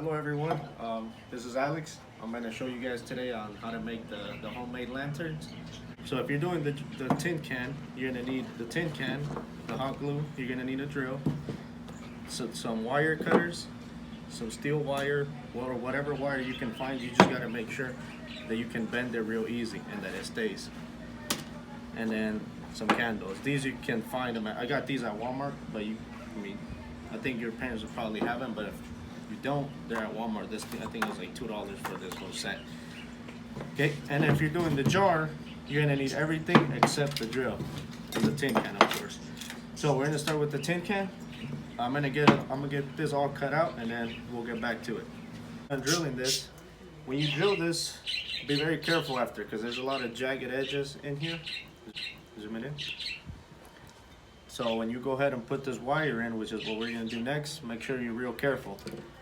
Hello everyone, this is Alex. I'm going to show you guys today on how to make the homemade lanterns. So if you're doing the tin can, you're going to need the tin can, the hot glue, you're going to need a drill, some wire cutters, some steel wire, or whatever wire you can find. You just got to make sure that you can bend it real easy and that it stays. And then some candles. These you can find them I got these at Walmart, but I think your parents will probably have them, but if you don't, they're at Walmart. This thing, I think it's like $2 for this whole set. Okay, and if you're doing the jar, you're gonna need everything except the drill and the tin can, of course. So we're gonna start with the tin can. I'm gonna get this all cut out, and then we'll get back to it. I'm drilling this. When you drill this, be very careful after, because there's a lot of jagged edges in here. Zoom it in. So when you go ahead and put this wire in, which is what we're gonna do next, make sure you're real careful.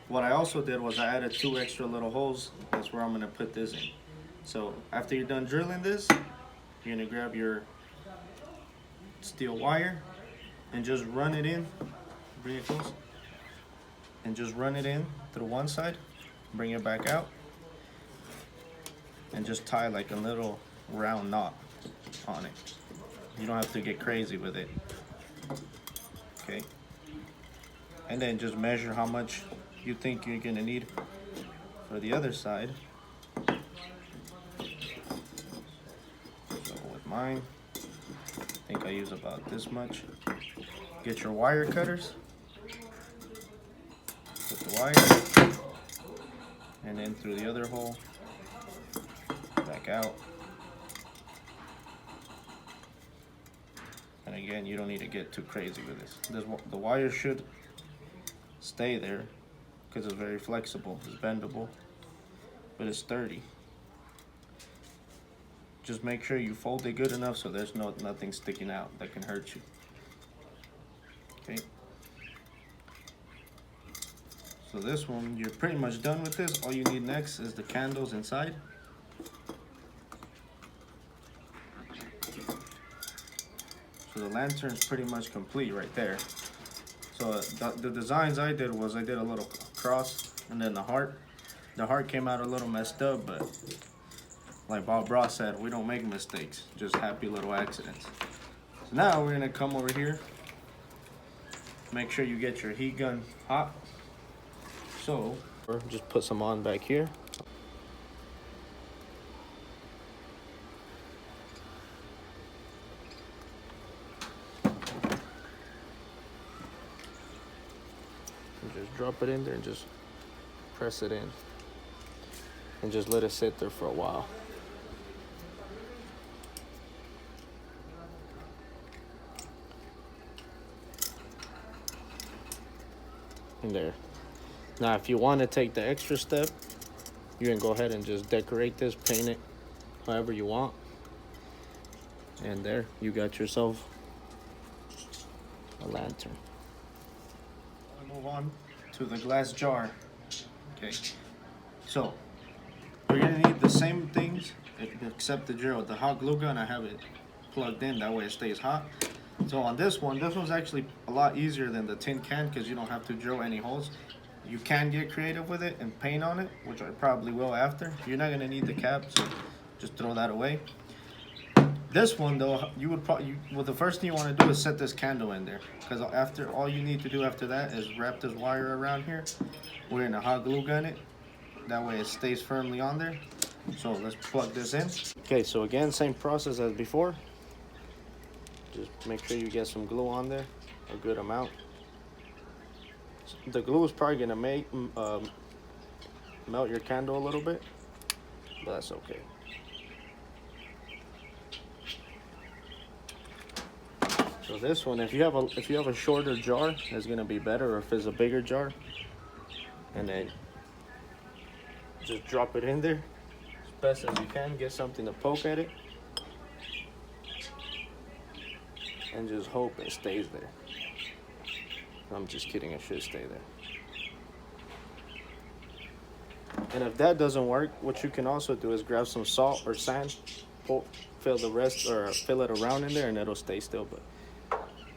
What I also did was I added 2 extra little holes. That's where I'm gonna put this in. So after you're done drilling this, you're gonna grab your steel wire and just run it in. Bring it close. And just run it in through one side, bring it back out, and just tie like a little round knot on it. You don't have to get crazy with it. Okay. And then just measure how much you think you're gonna need for the other side. So with mine, I think I use about this much. Get your wire cutters. Put the wire, and then through the other hole, back out. And again, you don't need to get too crazy with this. The wire should stay there because it's very flexible, it's bendable, but it's sturdy. Just make sure you fold it good enough so there's nothing sticking out that can hurt you. Okay. So this one, you're pretty much done with this. All you need next is the candles inside. So the lantern's pretty much complete right there. So the designs I did was I did a little cross and then the heart. The heart came out a little messed up, but like Bob Ross said, we don't make mistakes, just happy little accidents. So now we're gonna come over here. Make sure you get your heat gun hot. So just put some on back here. Just drop it in there and just press it in and just let it sit there for a while. And there. Now if you want to take the extra step, you can go ahead and just decorate this, paint it however you want, and there you got yourself a lantern. Move on to the glass jar. Okay, so we're gonna need the same things except the drill. The hot glue gun, I have it plugged in, that way it stays hot. So on this one's actually a lot easier than the tin can because you don't have to drill any holes. You can get creative with it and paint on it, which I probably will after. You're not gonna need the cap, so just throw that away. This one though, you would probably, well, the first thing you want to do is set this candle in there, because after all you need to do after that is wrap this wire around here. We're gonna hot glue gun it, that way it stays firmly on there. So let's plug this in. Okay, so again, same process as before. Just make sure you get some glue on there, a good amount. The glue is probably gonna melt your candle a little bit, but that's okay. So this one, if you have a shorter jar, it's gonna be better. Or if it's a bigger jar, and then just drop it in there as best as you can. Get something to poke at it, and just hope it stays there. I'm just kidding. It should stay there. And if that doesn't work, what you can also do is grab some salt or sand, fill the rest or fill it around in there, and it'll stay still. But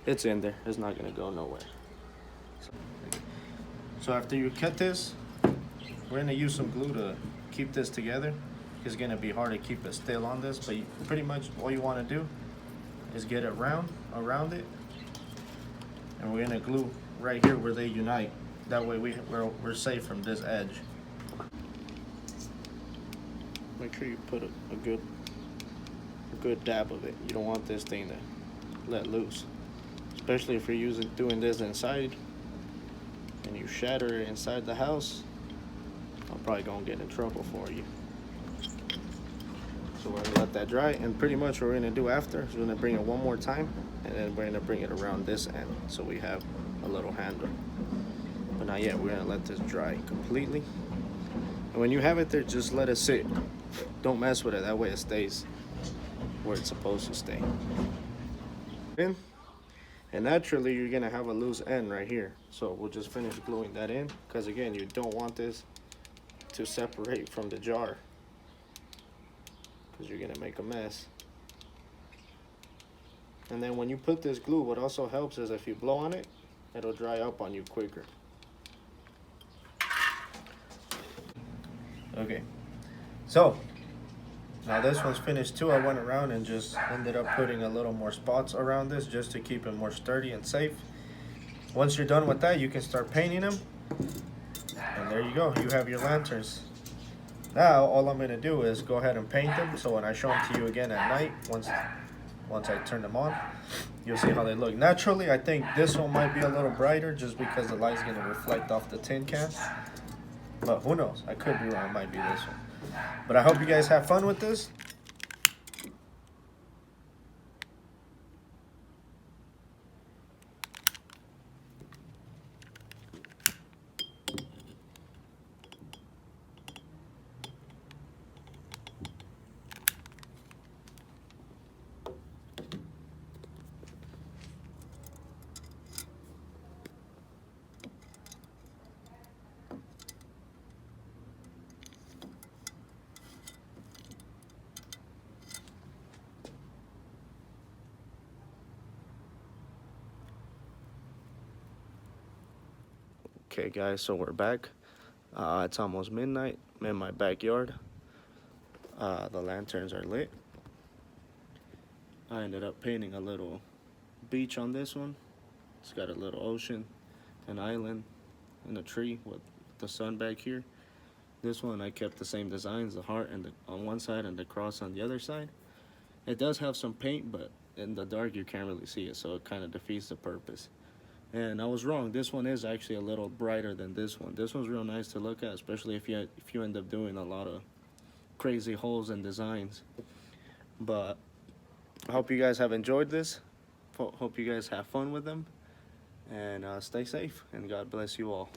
it's in there. It's not gonna go nowhere. So after you cut this, we're gonna use some glue to keep this together. It's gonna be hard to keep it still on this, but pretty much all you wanna do is get it around it, and we're gonna glue right here where they unite. That way we're safe from this edge. Make sure you put a good dab of it. You don't want this thing to let loose, especially if you're doing this inside and you shatter it inside the house. I'm probably gonna get in trouble for you. So we're gonna let that dry, and pretty much what we're gonna do after is we're gonna bring it one more time, and then we're gonna bring it around this end so we have a little handle. But not yet. We're gonna let this dry completely, and when you have it there, just let it sit. Don't mess with it. That way it stays where it's supposed to stay. And naturally you're gonna have a loose end right here, so we'll just finish gluing that in, because again, you don't want this to separate from the jar, because you're gonna make a mess. And then when you put this glue, what also helps is if you blow on it, it'll dry up on you quicker. Okay, so now this one's finished too. I went around and just ended up putting a little more spots around this just to keep it more sturdy and safe. Once you're done with that, you can start painting them. And there you go, you have your lanterns. Now all I'm gonna do is go ahead and paint them, so when I show them to you again at night, once I turn them on, you'll see how they look. Naturally, I think this one might be a little brighter just because the light's gonna reflect off the tin can. But who knows? I could be wrong. It might be this one. But I hope you guys have fun with this. Okay guys, so we're back. It's almost midnight. I'm in my backyard. The lanterns are lit. I ended up painting a little beach on this one. It's got a little ocean, an island, and a tree with the sun back here. This one I kept the same designs, the heart on one side and the cross on the other side. It does have some paint, but in the dark you can't really see it, so it kind of defeats the purpose. And I was wrong. This one is actually a little brighter than this one. This one's real nice to look at, especially if you end up doing a lot of crazy holes and designs. But I hope you guys have enjoyed this. Hope you guys have fun with them. And stay safe, and God bless you all.